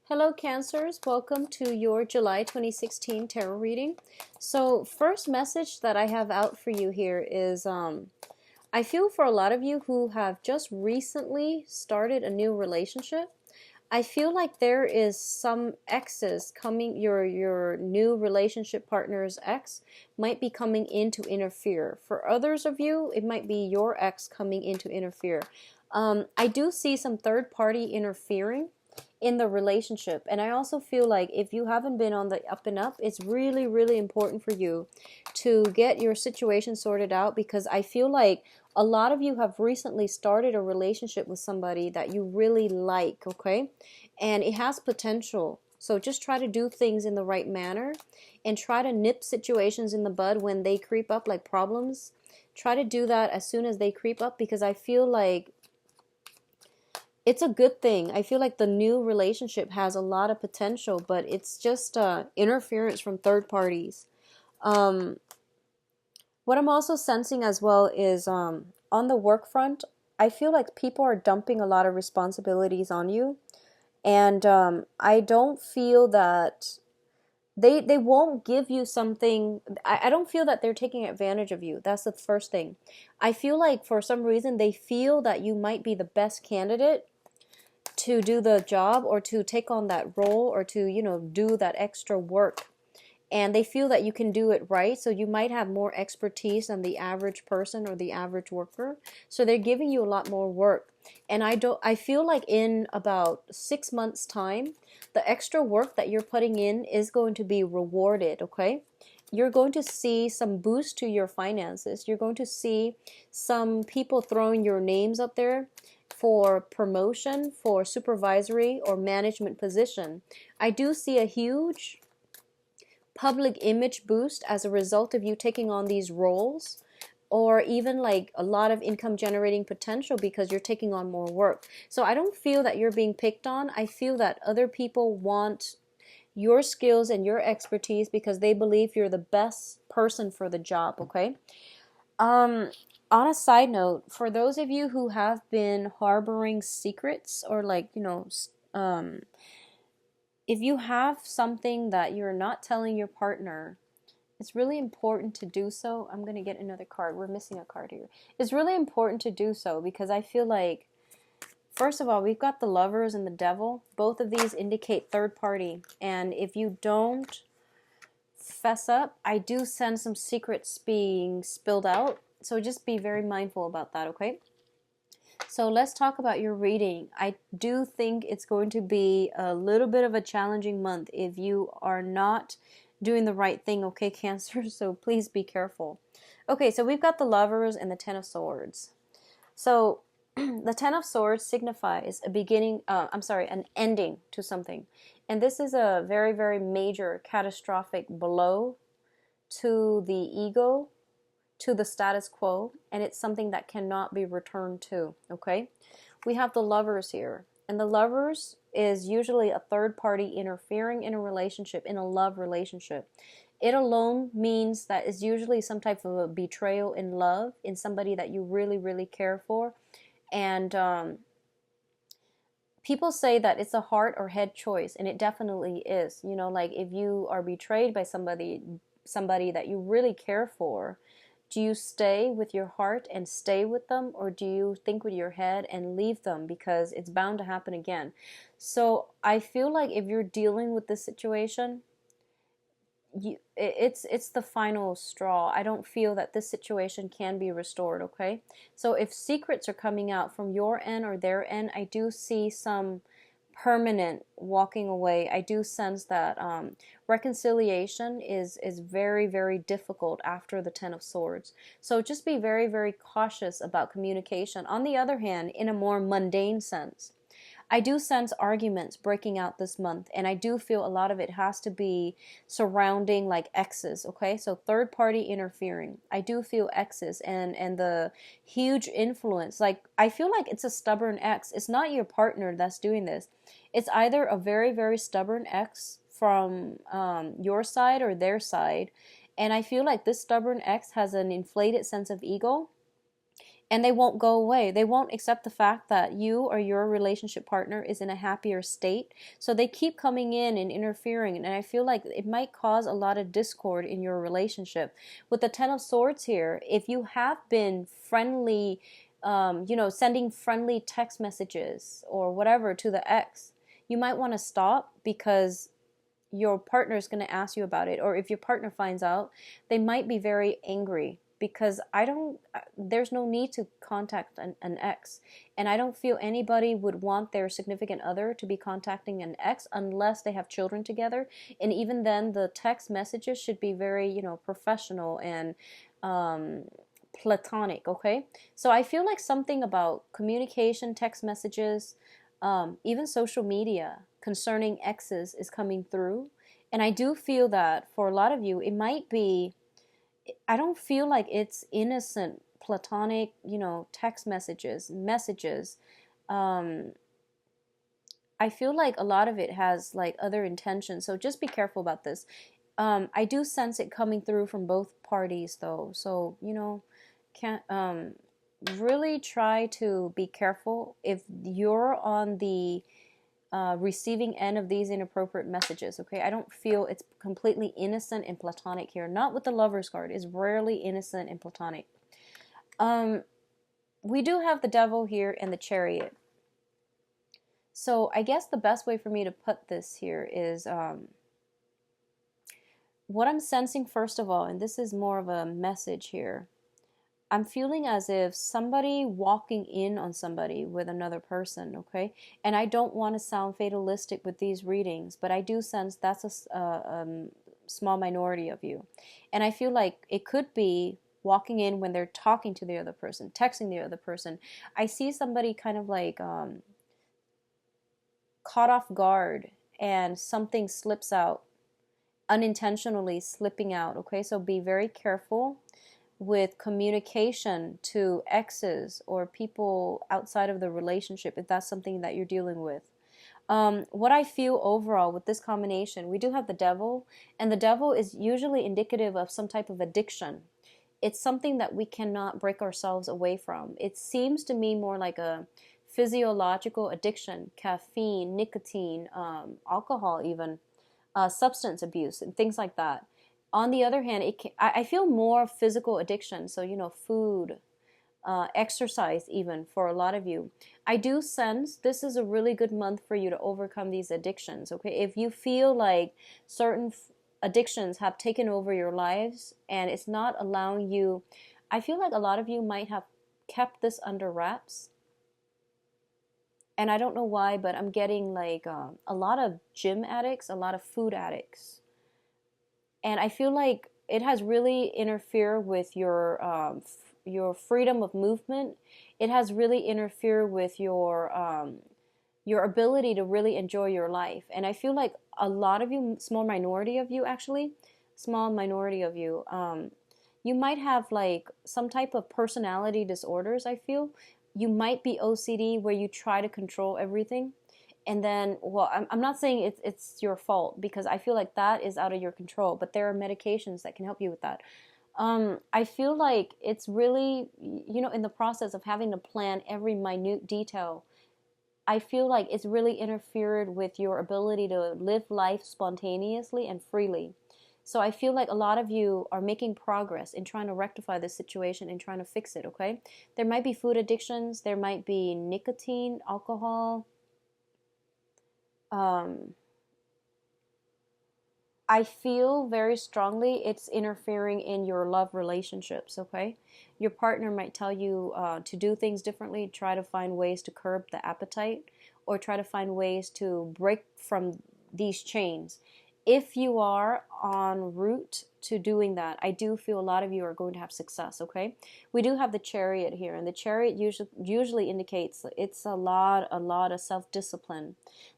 Hello, Cancers. Welcome to your July 2016 tarot reading. So, first message that I have out for you here is I feel for a lot of you who have just recently started a new relationship. I feel like there is some exes coming, your new relationship partner's ex might be coming in to interfere. For others of you, it might be your ex coming in to interfere. I do see some third party interfering in the relationship, and I also feel like if you haven't been on the up and up, it's really important for you to get your situation sorted out, because I feel like a lot of you have recently started a relationship with somebody that you really like, okay? And it has potential. So just try to do things in the right manner and try to nip situations in the bud when they creep up, like problems. Try to do that as soon as they creep up, because I feel like it's a good thing. I feel like the new relationship has a lot of potential, but it's just interference from third parties. Um, what I'm also sensing as well is on the work front, I feel like people are dumping a lot of responsibilities on you. And I don't feel that they won't give you something. I don't feel that they're taking advantage of you. That's the first thing. I feel like for some reason they feel that you might be the best candidate to do the job, or to take on that role, or to, do that extra work. And they feel that you can do it right, so you might have more expertise than the average person or the average worker. So they're giving you a lot more work. And I feel like in about 6 months time, the extra work that you're putting in is going to be rewarded, okay? You're going to see some boost to your finances. You're going to see some people throwing your names up there for promotion, for supervisory or management position. I do see a huge public image boost as a result of you taking on these roles, or even like a lot of income generating potential because you're taking on more work. So I don't feel that you're being picked on. I feel that other people want your skills and your expertise because they believe you're the best person for the job, okay? Um, on a side note, for those of you who have been harboring secrets, or like, if you have something that you're not telling your partner, it's really important to do so. I'm going to get another card. We're missing a card here. It's really important to do so because I feel like, first of all, we've got the Lovers and the Devil. Both of these indicate third party. And if you don't fess up, I do sense some secrets being spilled out. So just be very mindful about that, okay? So let's talk about your reading. I do think it's going to be a little bit of a challenging month if you are not doing the right thing, okay, Cancer? So please be careful. Okay, so we've got the Lovers and the Ten of Swords. So the Ten of Swords signifies a beginning, an ending to something. And this is a very major catastrophic blow to the ego, to the status quo, and it's something that cannot be returned to, okay? We have the Lovers here, and the Lovers is usually a third party interfering in a relationship, in a love relationship. It alone means that it's usually some type of a betrayal in love, in somebody that you really care for. And people say that it's a heart or head choice, and it definitely is. Like if you are betrayed by somebody that you really care for, do you stay with your heart and stay with them, or do you think with your head and leave them, because it's bound to happen again? So I feel like if you're dealing with this situation, it's the final straw. I don't feel that this situation can be restored, okay? So if secrets are coming out from your end or their end, I do see some permanent walking away. I do sense that reconciliation is very difficult after the Ten of Swords. So just be very cautious about communication. On the other hand, in a more mundane sense, I do sense arguments breaking out this month, and I do feel a lot of it has to be surrounding like exes, okay? So third party interfering. I do feel exes and the huge influence. Like I feel like it's a stubborn ex. It's not your partner that's doing this. It's either a very stubborn ex from your side or their side. And I feel like this stubborn ex has an inflated sense of ego, and they won't go away. They won't accept the fact that you or your relationship partner is in a happier state. So they keep coming in and interfering. And I feel like it might cause a lot of discord in your relationship. With the Ten of Swords here, if you have been friendly, sending friendly text messages or whatever to the ex, you might want to stop, because your partner is going to ask you about it. Or if your partner finds out, they might be very angry, because there's no need to contact an ex. And I don't feel anybody would want their significant other to be contacting an ex unless they have children together. And even then, the text messages should be very, professional and platonic, okay? So I feel like something about communication, text messages, even social media concerning exes is coming through. And I do feel that for a lot of you, it might be, I don't feel like it's innocent, platonic, text messages. Um, I feel like a lot of it has like other intentions. So just be careful about this. I do sense it coming through from both parties though. So, can't, really try to be careful if you're on the receiving end of these inappropriate messages, okay? I don't feel it's completely innocent and platonic here. Not with the Lover's card. It's rarely innocent and platonic. We do have the Devil here and the Chariot. So I guess the best way for me to put this here is what I'm sensing first of all, and this is more of a message here. I'm feeling as if somebody walking in on somebody with another person, okay? And I don't want to sound fatalistic with these readings, but I do sense that's a small minority of you. And I feel like it could be walking in when they're talking to the other person, texting the other person. I see somebody kind of like caught off guard and something slips out, unintentionally slipping out, okay? So be very careful with communication to exes or people outside of the relationship if that's something that you're dealing with. What I feel overall with this combination, we do have the Devil, and the Devil is usually indicative of some type of addiction. It's something that we cannot break ourselves away from. It seems to me more like a physiological addiction, caffeine, nicotine, alcohol even, substance abuse, and things like that. On the other hand, I feel more physical addiction. So, food, exercise, even for a lot of you. I do sense this is a really good month for you to overcome these addictions. Okay, if you feel like certain addictions have taken over your lives and it's not allowing you, I feel like a lot of you might have kept this under wraps. And I don't know why, but I'm getting like a lot of gym addicts, a lot of food addicts. And I feel like it has really interfered with your freedom of movement. It has really interfered with your ability to really enjoy your life. And I feel like a lot of you, small minority of you actually, small minority of you, you might have like some type of personality disorders. I feel you might be OCD where you try to control everything. And then, well, I'm not saying it's your fault, because I feel like that is out of your control, but there are medications that can help you with that. I feel like it's really, in the process of having to plan every minute detail, I feel like it's really interfered with your ability to live life spontaneously and freely. So I feel like a lot of you are making progress in trying to rectify this situation and trying to fix it, okay? There might be food addictions, there might be nicotine, alcohol. I feel very strongly it's interfering in your love relationships, okay? Your partner might tell you to do things differently, try to find ways to curb the appetite, or try to find ways to break from these chains. If you are en route to doing that, I do feel a lot of you are going to have success, okay? We do have the Chariot here, and the Chariot usually indicates it's a lot of self-discipline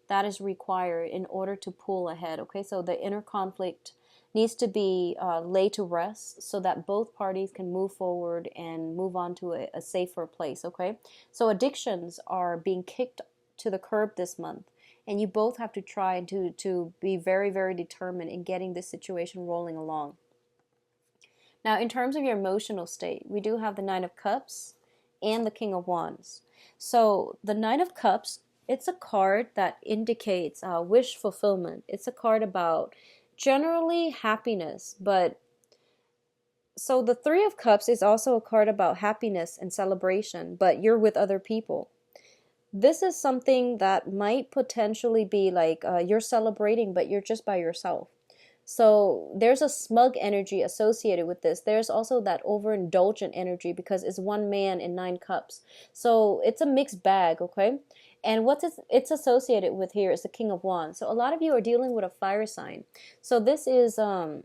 that is required in order to pull ahead, okay? So the inner conflict needs to be laid to rest so that both parties can move forward and move on to a safer place, okay? So addictions are being kicked to the curb this month. And you both have to try to be very, very determined in getting this situation rolling along. Now, in terms of your emotional state, we do have the Nine of Cups and the King of Wands. So the Nine of Cups, it's a card that indicates wish fulfillment. It's a card about generally happiness, but so the Three of Cups is also a card about happiness and celebration, but you're with other people. This is something that might potentially be like you're celebrating, but you're just by yourself. So there's a smug energy associated with this. There's also that overindulgent energy because it's one man in 9 cups. So it's a mixed bag, okay? And what it's associated with here is the King of Wands. So a lot of you are dealing with a fire sign. So this is I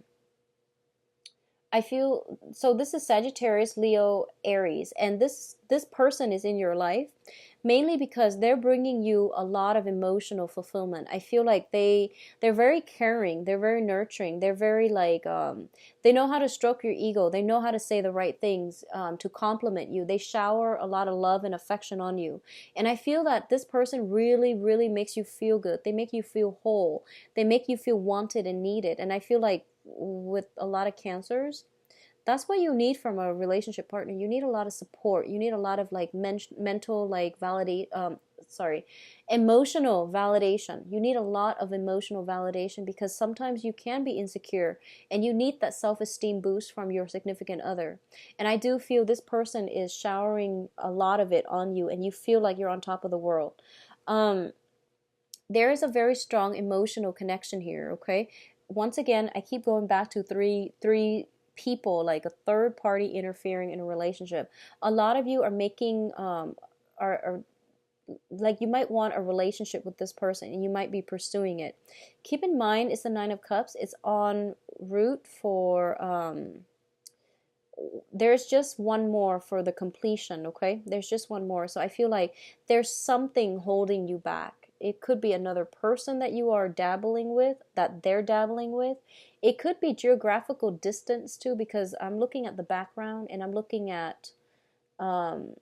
feel so this is Sagittarius, Leo, Aries, and this person is in your life mainly because they're bringing you a lot of emotional fulfillment. I feel like they're very caring, they're very nurturing, they're very like they know how to stroke your ego, they know how to say the right things to compliment you. They shower a lot of love and affection on you, and I feel that this person really, really makes you feel good. They make you feel whole. They make you feel wanted and needed. And I feel like with a lot of cancers, that's what you need from a relationship partner. You need a lot of support. You need a lot of like mental like validate sorry, emotional validation. You need a lot of emotional validation because sometimes you can be insecure and you need that self-esteem boost from your significant other. And I do feel this person is showering a lot of it on you and you feel like you're on top of the world. There is a very strong emotional connection here, okay? Once again, I keep going back to three people, like a third party interfering in a relationship. A lot of you are making are like you might want a relationship with this person and you might be pursuing it. Keep in mind it's the 9 of Cups. It's en route for there's just one more for the completion, okay? There's just one more. So I feel like there's something holding you back. It could be another person that you are dabbling with, that they're dabbling with. It could be geographical distance too, because I'm looking at the background and I'm looking at um,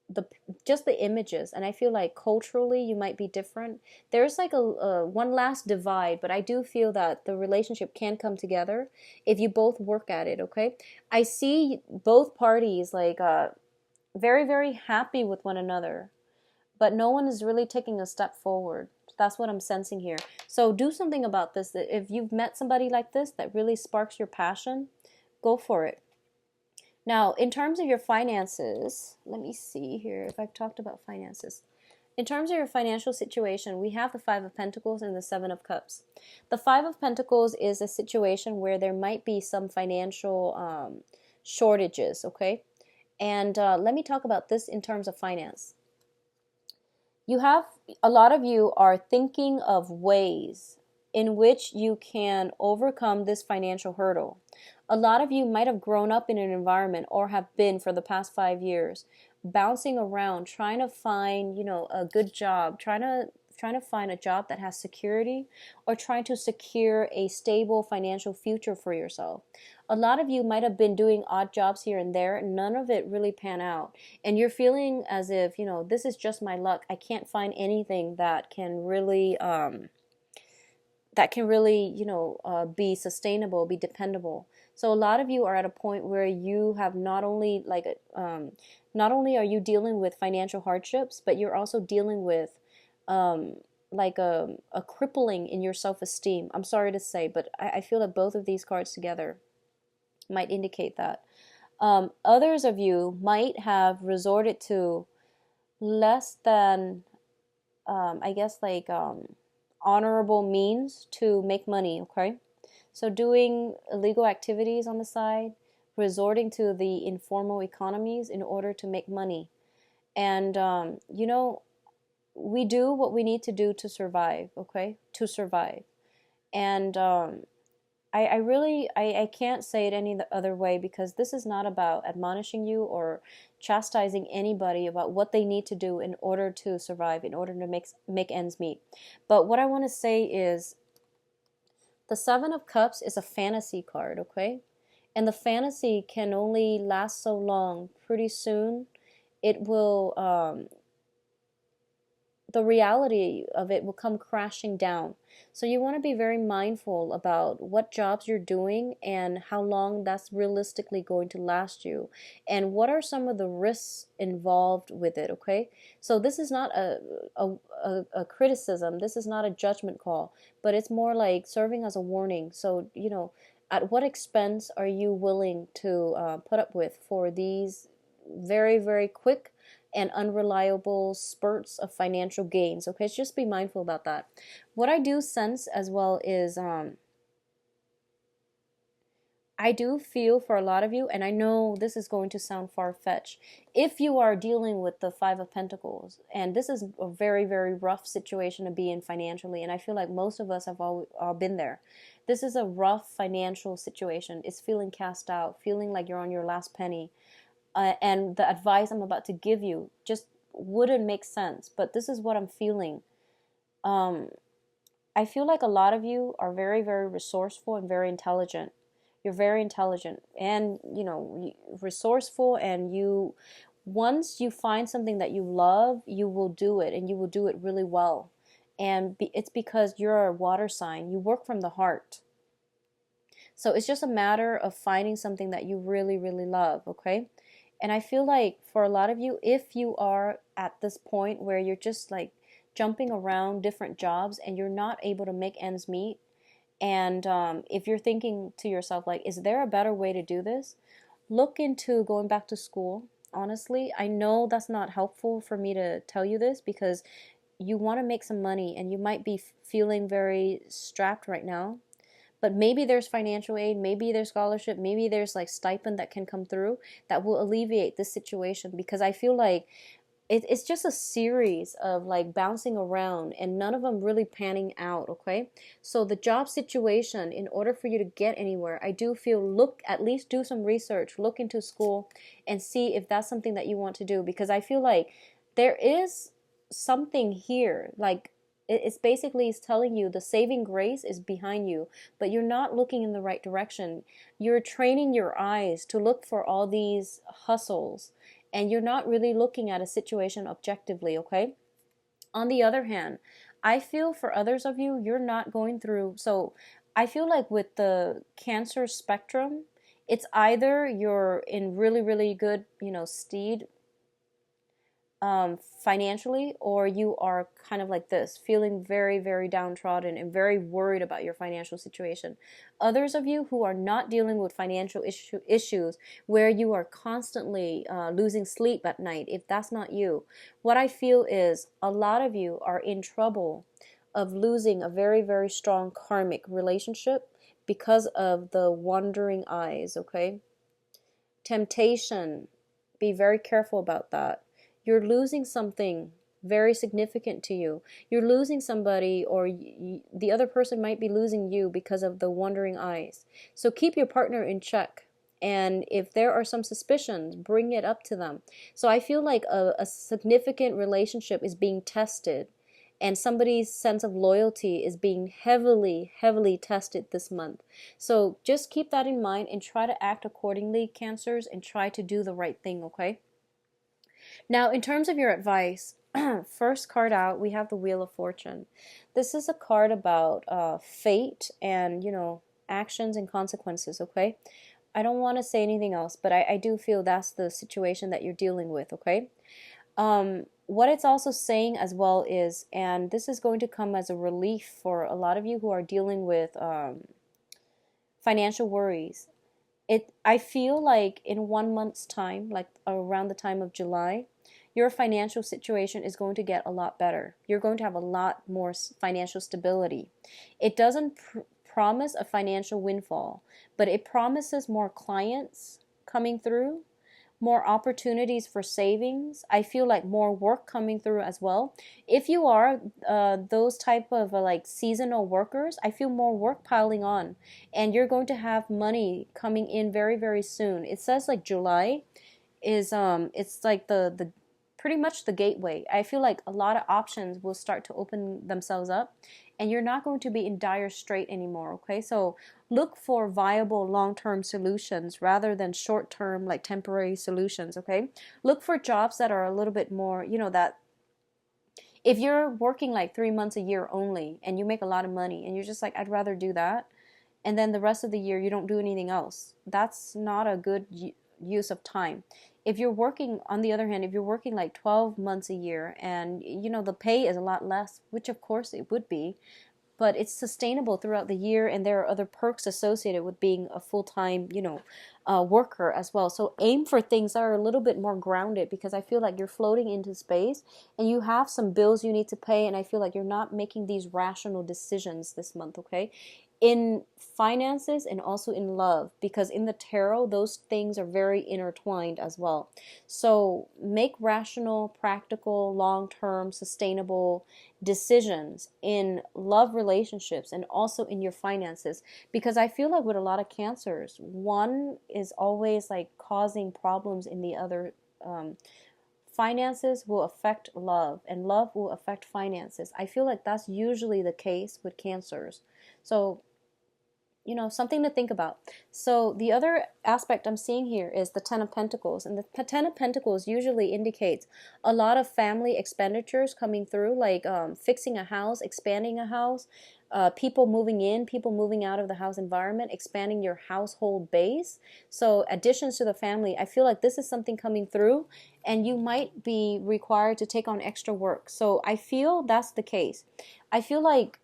the just the images, and I feel like culturally you might be different. There's like a one last divide, but I do feel that the relationship can come together if you both work at it, okay? I see both parties like very, very happy with one another, but no one is really taking a step forward. That's what I'm sensing here. So do something about this. If you've met somebody like this that really sparks your passion, go for it. Now, in terms of your finances, let me see here if I've talked about finances. In terms of your financial situation, we have the Five of Pentacles and the Seven of Cups. The Five of Pentacles is a situation where there might be some financial shortages, okay? And let me talk about this in terms of finance. You have, a lot of you are thinking of ways in which you can overcome this financial hurdle. A lot of you might have grown up in an environment or have been for the past 5 years bouncing around trying to find, a good job, trying to find a job that has security, or trying to secure a stable financial future for yourself. A lot of you might have been doing odd jobs here and there, none of it really pan out, and you're feeling as if, this is just my luck. I can't find anything that can really be sustainable, be dependable. So a lot of you are at a point where you have not only are you dealing with financial hardships, but you're also dealing with like a crippling in your self-esteem. I'm sorry to say, but I feel that both of these cards together might indicate that. Others of you might have resorted to less than, honorable means to make money, okay? So doing illegal activities on the side, resorting to the informal economies in order to make money. And, we do what we need to do to survive, okay? To survive. And I can't say it any other way, because this is not about admonishing you or chastising anybody about what they need to do in order to survive, in order to make ends meet. But what I want to say is the Seven of Cups is a fantasy card, okay? And the fantasy can only last so long. Pretty soon, it will the reality of it will come crashing down. So you want to be very mindful about what jobs you're doing and how long that's realistically going to last you, and what are some of the risks involved with it, okay? So this is not a criticism, this is not a judgment call, but it's more like serving as a warning. So, at what expense are you willing to put up with for these very, very quick and unreliable spurts of financial gains? Okay, so just be mindful about that. What I do sense as well is I do feel for a lot of you, and I know this is going to sound far-fetched, if you are dealing with the Five of Pentacles, and this is a very, very rough situation to be in financially, and I feel like most of us have all been there. This is a rough financial situation. It's feeling cast out, feeling like you're on your last penny, and the advice I'm about to give you just wouldn't make sense, but this is what I'm feeling. I feel like a lot of you are very, very resourceful and very intelligent. You're very intelligent and, resourceful, and once you find something that you love, you will do it, and you will do it really well. And it's because you're a water sign. You work from the heart. So it's just a matter of finding something that you really, really love, okay? And I feel like for a lot of you, if you are at this point where you're just like jumping around different jobs and you're not able to make ends meet, and if you're thinking to yourself, like, is there a better way to do this? Look into going back to school. Honestly, I know that's not helpful for me to tell you this because you want to make some money and you might be feeling very strapped right now. But maybe there's financial aid, maybe there's scholarship, maybe there's like stipend that can come through that will alleviate this situation, because I feel like it's just a series of like bouncing around and none of them really panning out, okay? So the job situation, in order for you to get anywhere, I do feel, at least do some research, look into school and see if that's something that you want to do, because I feel like there is something here, like it's basically telling you the saving grace is behind you, but you're not looking in the right direction. You're training your eyes to look for all these hustles, and you're not really looking at a situation objectively, okay? On the other hand, I feel for others of you, you're not going through, so I feel like with the Cancer spectrum, it's either you're in really, really good, steed financially, or you are kind of like this, feeling very, very downtrodden and very worried about your financial situation. Others of you who are not dealing with financial issues where you are constantly losing sleep at night, if that's not you, what I feel is a lot of you are in trouble of losing a very, very strong karmic relationship because of the wandering eyes, okay? Temptation, be very careful about that. You're losing something very significant to you. You're losing somebody, or the other person might be losing you because of the wandering eyes. So keep your partner in check. And if there are some suspicions, bring it up to them. So I feel like a significant relationship is being tested, and somebody's sense of loyalty is being heavily, heavily tested this month. So just keep that in mind and try to act accordingly, Cancers, and try to do the right thing, okay? Now, in terms of your advice, first card out, we have the Wheel of Fortune. This is a card about fate and, actions and consequences, okay? I don't want to say anything else, but I do feel that's the situation that you're dealing with, okay? What it's also saying as well is, and this is going to come as a relief for a lot of you who are dealing with financial worries. I feel like in 1 month's time, like around the time of July, your financial situation is going to get a lot better. You're going to have a lot more financial stability. It doesn't promise a financial windfall, but it promises more clients coming through, more opportunities for savings. I feel like more work coming through as well. If you are those type of like seasonal workers, I feel more work piling on, and you're going to have money coming in very, very soon. It says like July is it's like the pretty much the gateway. I feel like a lot of options will start to open themselves up, and you're not going to be in dire strait anymore, okay? So look for viable long-term solutions rather than short-term, like temporary solutions, okay? Look for jobs that are a little bit more, that If you're working like 3 months a year only and you make a lot of money and you're just like, I'd rather do that, and then the rest of the year you don't do anything else, that's not a good use of time. If you're working, on the other hand, if you're working like 12 months a year and the pay is a lot less, which of course it would be, but it's sustainable throughout the year, and there are other perks associated with being a full-time worker as well. So aim for things that are a little bit more grounded, because I feel like you're floating into space and you have some bills you need to pay, and I feel like you're not making these rational decisions this month, okay? In finances and also in love, because in the tarot those things are very intertwined as well. So make rational, practical, long-term, sustainable decisions in love relationships and also in your finances, because I feel like with a lot of cancers, one is always like causing problems in the other. Finances will affect love and love will affect finances. I feel like that's usually the case with cancers. So something to think about. So the other aspect I'm seeing here is the Ten of Pentacles. And the Ten of Pentacles usually indicates a lot of family expenditures coming through, like fixing a house, expanding a house, people moving in, people moving out of the house environment, expanding your household base. So additions to the family, I feel like this is something coming through and you might be required to take on extra work. So I feel that's the case. I feel like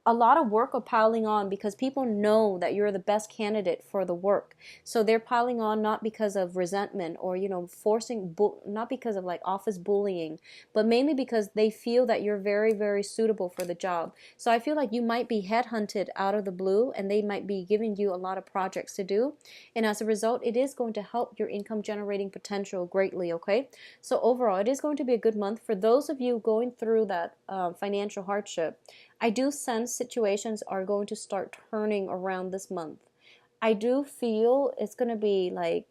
a lot of work are piling on because people know that you're the best candidate for the work. So they're piling on not because of resentment or, forcing, not because of like office bullying, but mainly because they feel that you're very, very suitable for the job. So I feel like you might be headhunted out of the blue and they might be giving you a lot of projects to do. And as a result, it is going to help your income generating potential greatly, okay? So overall, it is going to be a good month. For those of you going through that financial hardship, I do sense situations are going to start turning around this month. I do feel it's going to be like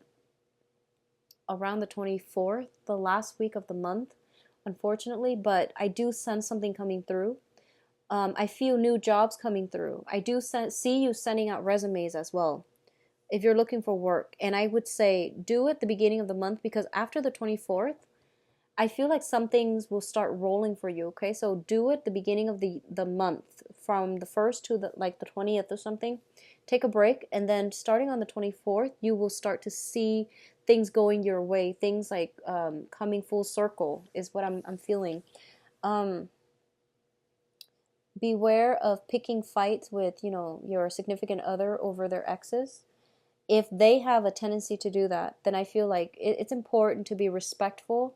around the 24th, the last week of the month, unfortunately, but I do sense something coming through. I feel new jobs coming through. I do see you sending out resumes as well if you're looking for work. And I would say do it at the beginning of the month, because after the 24th, I feel like some things will start rolling for you, okay? So do it the beginning of the month, from the 1st to the 20th or something. Take a break, and then starting on the 24th, you will start to see things going your way. Things like coming full circle is what I'm feeling. Beware of picking fights with, your significant other over their exes. If they have a tendency to do that, then I feel like it's important to be respectful.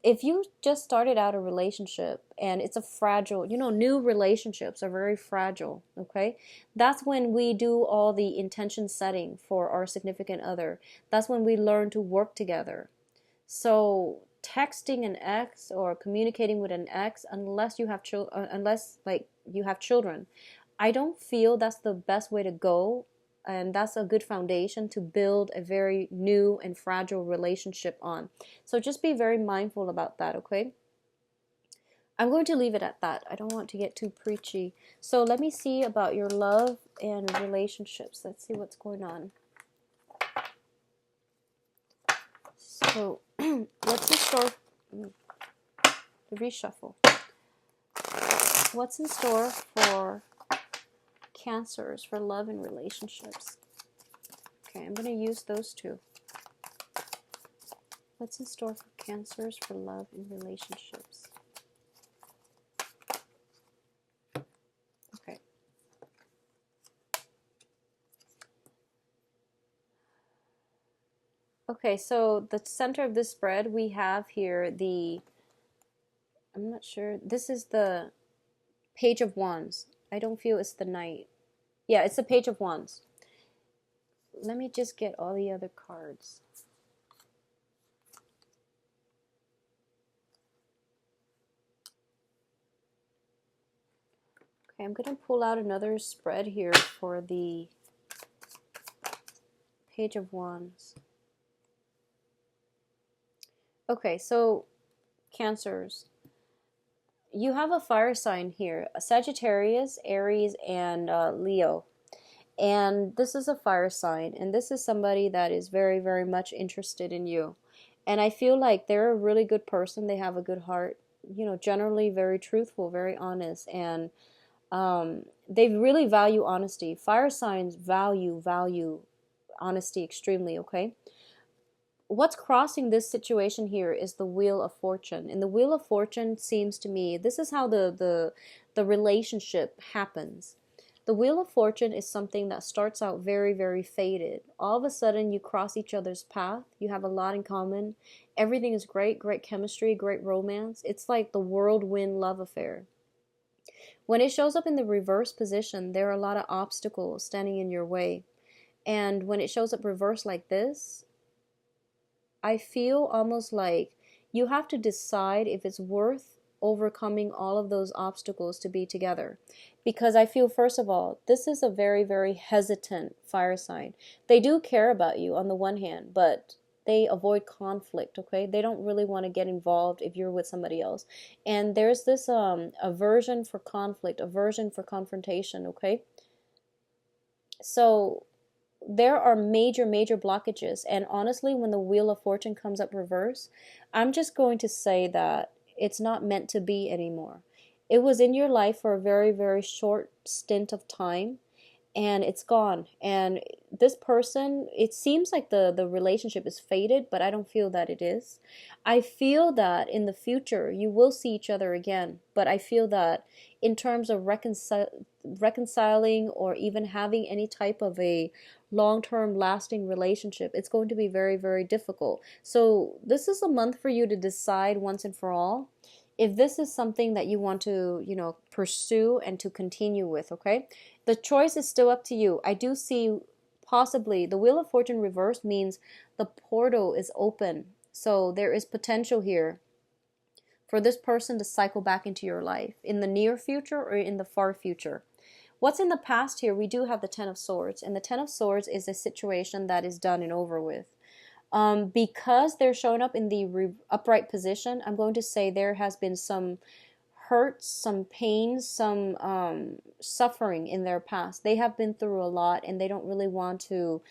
If you just started out a relationship and it's a fragile, new relationships are very fragile, okay? That's when we do all the intention setting for our significant other. That's when we learn to work together. So texting an ex or communicating with an ex, unless you have you have children, I don't feel that's the best way to go. And that's a good foundation to build a very new and fragile relationship on. So just be very mindful about that, okay? I'm going to leave it at that. I don't want to get too preachy. So let me see about your love and relationships. Let's see what's going on. So what's in store? The reshuffle. What's in store for Cancers for love and relationships? Okay, I'm going to use those two. What's in store for Cancers for love and relationships? Okay. Okay, so the center of this spread, we have here I'm not sure, this is the Page of Wands. I don't feel it's the Knight. Yeah, it's the Page of Wands. Let me just get all the other cards. Okay, I'm going to pull out another spread here for the Page of Wands. Okay, so Cancers. You have a fire sign here, a Sagittarius, Aries, and Leo. And this is a fire sign, and this is somebody that is very, very much interested in you. And I feel like they're a really good person. They have a good heart. generally very truthful, very honest, and they really value honesty. Fire signs value honesty extremely, okay? What's crossing this situation here is the Wheel of Fortune. And the Wheel of Fortune seems to me, this is how the relationship happens. The Wheel of Fortune is something that starts out very, very faded. All of a sudden, you cross each other's path. You have a lot in common. Everything is great, great chemistry, great romance. It's like the whirlwind love affair. When it shows up in the reverse position, there are a lot of obstacles standing in your way. And when it shows up reversed like this, I feel almost like you have to decide if it's worth overcoming all of those obstacles to be together. Because I feel, first of all, this is a very, very hesitant fire sign. They do care about you on the one hand, but they avoid conflict, okay? They don't really want to get involved if you're with somebody else. And there's this aversion for conflict, aversion for confrontation, okay? So there are major, major blockages. And honestly, when the Wheel of Fortune comes up reverse, I'm just going to say that it's not meant to be anymore. It was in your life for a very, very short stint of time, and it's gone. And this person, it seems like the relationship is faded, but I don't feel that it is. I feel that in the future you will see each other again, but I feel that in terms of reconciling or even having any type of a long-term lasting relationship, it's going to be very, very difficult. So this is a month for you to decide once and for all if this is something that you want to, pursue and to continue with, okay? The choice is still up to you. I do see possibly the Wheel of Fortune reverse means the portal is open. So there is potential here for this person to cycle back into your life in the near future or in the far future. What's in the past here, we do have the Ten of Swords. And the Ten of Swords is a situation that is done and over with. Because they're showing up in the upright position, I'm going to say there has been some hurts, some pains, some suffering in their past. They have been through a lot, and they don't really want to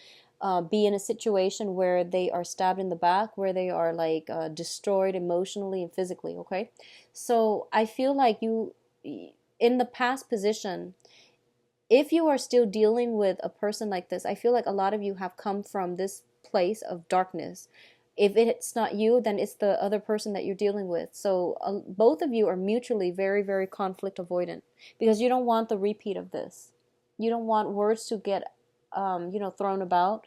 be in a situation where they are stabbed in the back, where they are like destroyed emotionally and physically, okay? So I feel like you, in the past position, if you are still dealing with a person like this, I feel like a lot of you have come from this place of darkness. If it's not you, then it's the other person that you're dealing with. So both of you are mutually very, very conflict avoidant because you don't want the repeat of this. You don't want words to get, thrown about,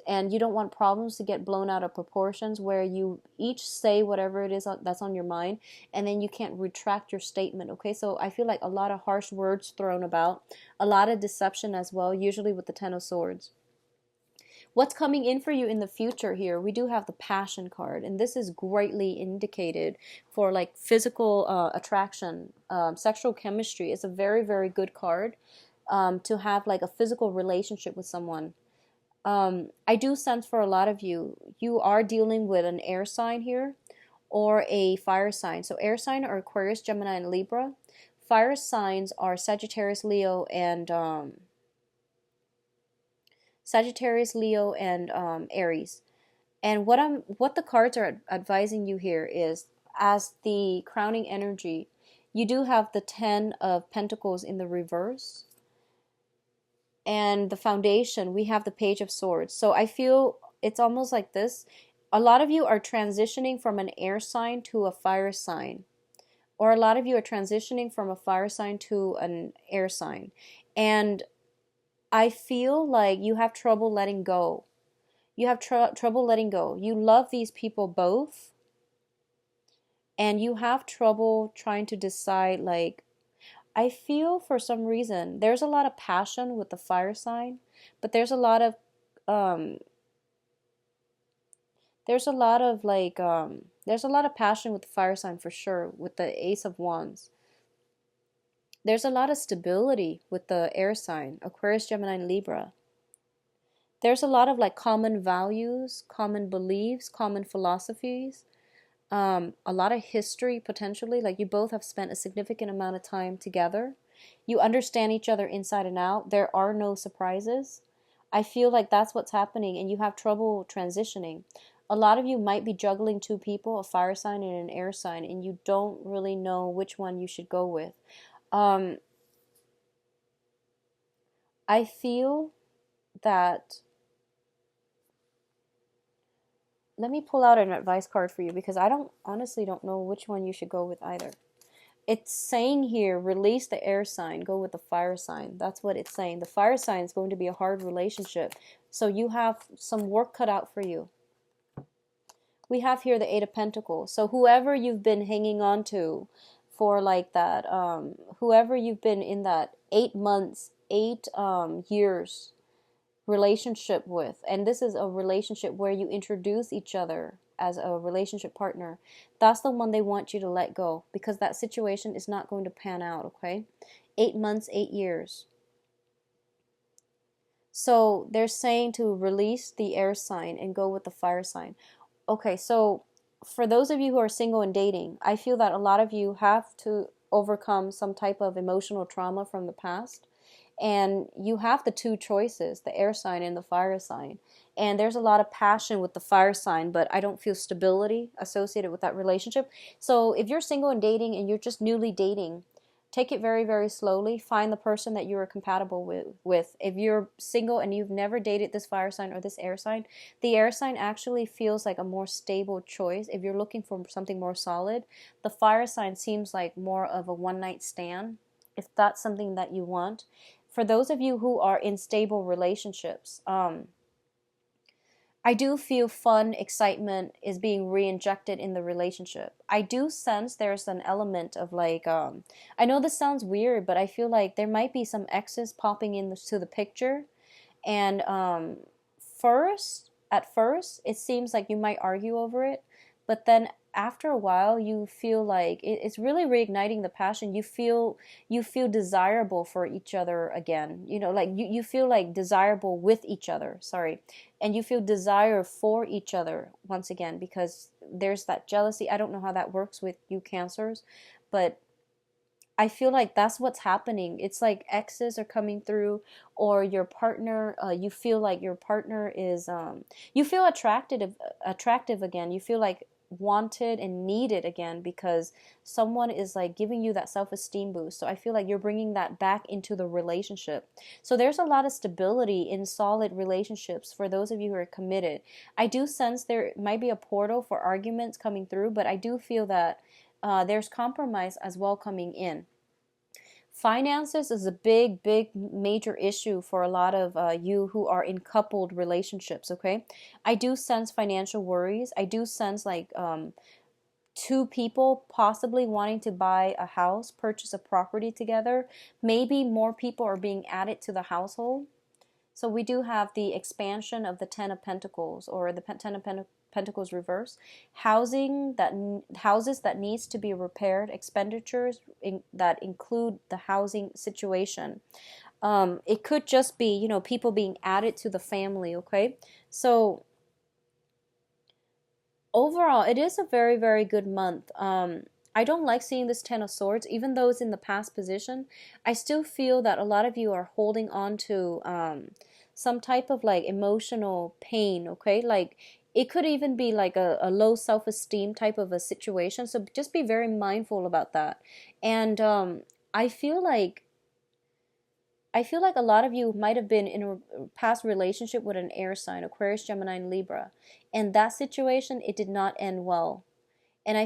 and you don't want problems to get blown out of proportions where you each say whatever it is that's on your mind, and then you can't retract your statement, okay? So I feel like a lot of harsh words thrown about, a lot of deception as well, usually with the Ten of Swords. What's coming in for you in the future here? We do have the Passion card, and this is greatly indicated for like physical attraction, sexual chemistry. It's a very, very good card to have like a physical relationship with someone. I do sense for a lot of you, you are dealing with an air sign here or a fire sign. So air sign are Aquarius, Gemini, and Libra. Fire signs are Sagittarius, Leo, and Aries. And what the cards are advising you here is, as the crowning energy, you do have the Ten of Pentacles in the reverse. And the foundation, we have the Page of Swords. So I feel it's almost like this. A lot of you are transitioning from an air sign to a fire sign. Or a lot of you are transitioning from a fire sign to an air sign. And I feel like you have trouble letting go. You have trouble letting go. You love these people both. And you have trouble trying to decide, like, I feel for some reason there's a lot of passion with the fire sign, but there's a lot of passion with the fire sign for sure, with the Ace of Wands. There's a lot of stability with the air sign, Aquarius, Gemini, and Libra. There's a lot of like common values, common beliefs, common philosophies. A lot of history potentially, like you both have spent a significant amount of time together. You understand each other inside and out. There are no surprises. I feel like that's what's happening, and you have trouble transitioning. A lot of you might be juggling two people, a fire sign and an air sign, and you don't really know which one you should go with. I feel that, let me pull out an advice card for you, because I honestly don't know which one you should go with either. It's saying here, release the air sign, go with the fire sign. That's what it's saying. The fire sign is going to be a hard relationship. So you have some work cut out for you. We have here the Eight of Pentacles. So whoever you've been hanging on to for like that, whoever you've been in that 8 months, 8 years relationship with, and this is a relationship where you introduce each other as a relationship partner, that's the one they want you to let go, because that situation is not going to pan out, okay? 8 months, 8 years. So they're saying to release the air sign and go with the fire sign. Okay, so for those of you who are single and dating, I feel that a lot of you have to overcome some type of emotional trauma from the past. And you have the two choices, the air sign and the fire sign. And there's a lot of passion with the fire sign, but I don't feel stability associated with that relationship. So if you're single and dating and you're just newly dating, take it very, very slowly. Find the person that you are compatible with. If you're single and you've never dated this fire sign or this air sign, the air sign actually feels like a more stable choice. If you're looking for something more solid, the fire sign seems like more of a one-night stand, if that's something that you want. For those of you who are in stable relationships, I do feel fun, excitement is being re-injected in the relationship. I do sense there's an element of like, I know this sounds weird, but I feel like there might be some exes popping into the picture. And at first, it seems like you might argue over it, but then after a while, you feel like it's really reigniting the passion. You feel desirable for each other again. You know, like you feel like desirable with each other. Sorry. And you feel desire for each other once again, because there's that jealousy. I don't know how that works with you Cancers, but I feel like that's what's happening. It's like exes are coming through, or your partner, you feel like your partner is, you feel attractive again. You feel like wanted and needed again, because someone is like giving you that self-esteem boost. So I feel like you're bringing that back into the relationship. So there's a lot of stability in solid relationships for those of you who are committed. I do sense there might be a portal for arguments coming through, but I do feel that there's compromise as well coming in. Finances is a big, big, major issue for a lot of you who are in coupled relationships, okay? I do sense financial worries. I do sense like two people possibly wanting to buy a house, purchase a property together. Maybe more people are being added to the household. So we do have the expansion of the Ten of Pentacles, or the Ten of Pentacles reverse. Houses that needs to be repaired, expenditures that include the housing situation. It could just be, you know, people being added to the family, okay? So overall, it is a very, very good month. I don't like seeing this Ten of Swords, even though it's in the past position. I still feel that a lot of you are holding on to some type of like emotional pain, okay? Like it could even be like a low self-esteem type of a situation. So just be very mindful about that. And I feel like a lot of you might have been in a past relationship with an air sign, Aquarius, Gemini, and Libra. And that situation, it did not end well. And I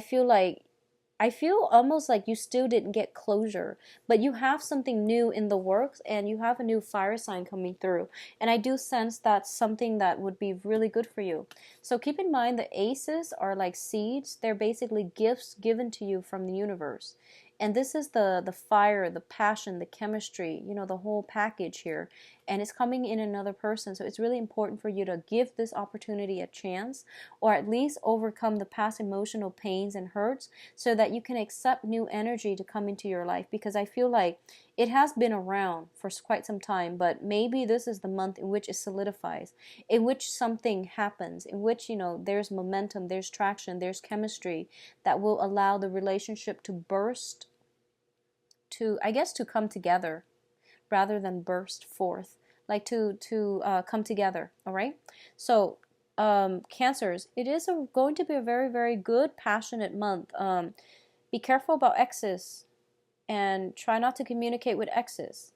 feel almost like you still didn't get closure, but you have something new in the works, and you have a new fire sign coming through. And I do sense that's something that would be really good for you. So keep in mind the aces are like seeds. They're basically gifts given to you from the universe. And this is the fire, the passion, the chemistry, you know, the whole package here. And it's coming in another person. So it's really important for you to give this opportunity a chance, or at least overcome the past emotional pains and hurts, so that you can accept new energy to come into your life. Because I feel like it has been around for quite some time, but maybe this is the month in which it solidifies, in which something happens, in which, you know, there's momentum, there's traction, there's chemistry that will allow the relationship to burst, to, I guess, to come together rather than burst forth, like to come together. All right. So Cancers, it is going to be a very, very good, passionate month. Be careful about exes and try not to communicate with exes.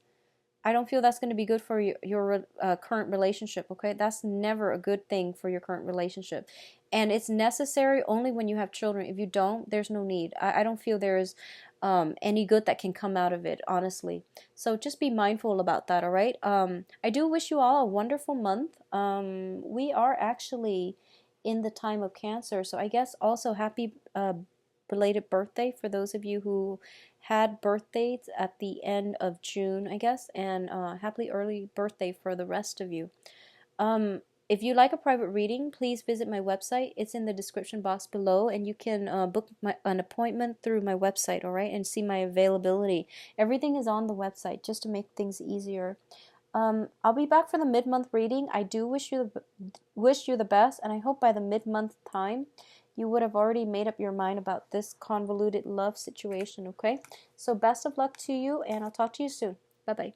I don't feel that's going to be good for your current relationship, okay? That's never a good thing for your current relationship. And it's necessary only when you have children. If you don't, there's no need. I don't feel there's any good that can come out of it, honestly. So just be mindful about that, all right? I do wish you all a wonderful month. We are actually in the time of Cancer, so I guess also happy belated birthday for those of you who had birthdays at the end of June, I guess, and happy early birthday for the rest of you. If you like a private reading, please visit my website. It's in the description box below, and you can book an appointment through my website, all right, and see my availability. Everything is on the website just to make things easier. I'll be back for the mid-month reading. I do wish you the best, and I hope by the mid-month time you would have already made up your mind about this convoluted love situation, okay? So best of luck to you, and I'll talk to you soon. Bye-bye.